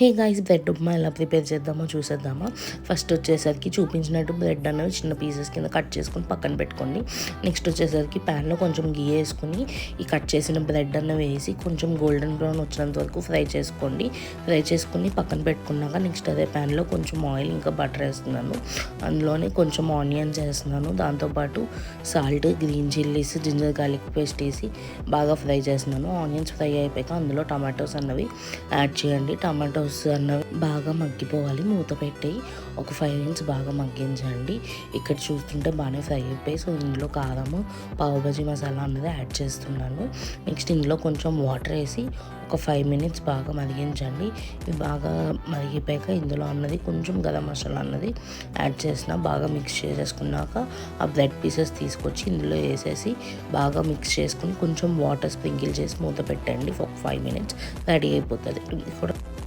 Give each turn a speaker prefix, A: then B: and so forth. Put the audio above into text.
A: Hey guys, bread upma ఎలా prepare చేద్దామో చూసేద్దామా. First వచ్చేసరికి చూపించినట్టు బ్రెడ్ అనేవి చిన్న పీసెస్ కింద కట్ చేసుకొని పక్కన పెట్టుకోండి. నెక్స్ట్ వచ్చేసరికి ప్యాన్లో కొంచెం గీ వేసుకుని ఈ కట్ చేసిన బ్రెడ్ అన్న వేసి కొంచెం గోల్డెన్ బ్రౌన్ వచ్చినంత వరకు ఫ్రై చేసుకోండి. ఫ్రై చేసుకుని పక్కన పెట్టుకున్నాక నెక్స్ట్ అదే ప్యాన్లో కొంచెం ఆయిల్ ఇంకా బటర్ వేస్తున్నాను. అందులోనే కొంచెం ఆనియన్స్ వేస్తున్నాను. దాంతోపాటు salt, green chillies, ginger garlic paste వేసి బాగా ఫ్రై చేస్తున్నాను. ఆనియన్స్ ఫ్రై అయిపోయాక అందులో టమాటోస్ అన్నవి యాడ్ చేయండి. టమాటోస్ అన్నవి బాగా మగ్గిపోవాలి. మూత పెట్టి ఒక 5 మినిట్స్ బాగా మగ్గించండి. ఇక్కడ చూస్తుంటే బాగానే ఫ్రై అయిపోయి, సో ఇందులో కారము, పావుబజీ మసాలా అన్నది యాడ్ చేస్తున్నాను. నెక్స్ట్ ఇందులో కొంచెం వాటర్ వేసి ఒక 5 మినిట్స్ బాగా మరిగించండి. ఇవి బాగా మరిగిపోయాక ఇందులో అన్నది కొంచెం గరం మసాలా అన్నది యాడ్ చేసిన బాగా మిక్స్ చేసేసుకున్నాక ఆ బ్రెడ్ పీసెస్ తీసుకొచ్చి ఇందులో వేసేసి బాగా మిక్స్ చేసుకుని కొంచెం వాటర్ స్ప్రింకిల్ చేసి మూత పెట్టండి. ఒక 5 మినిట్స్ రెడీ అయిపోతుంది. ఇది కూడా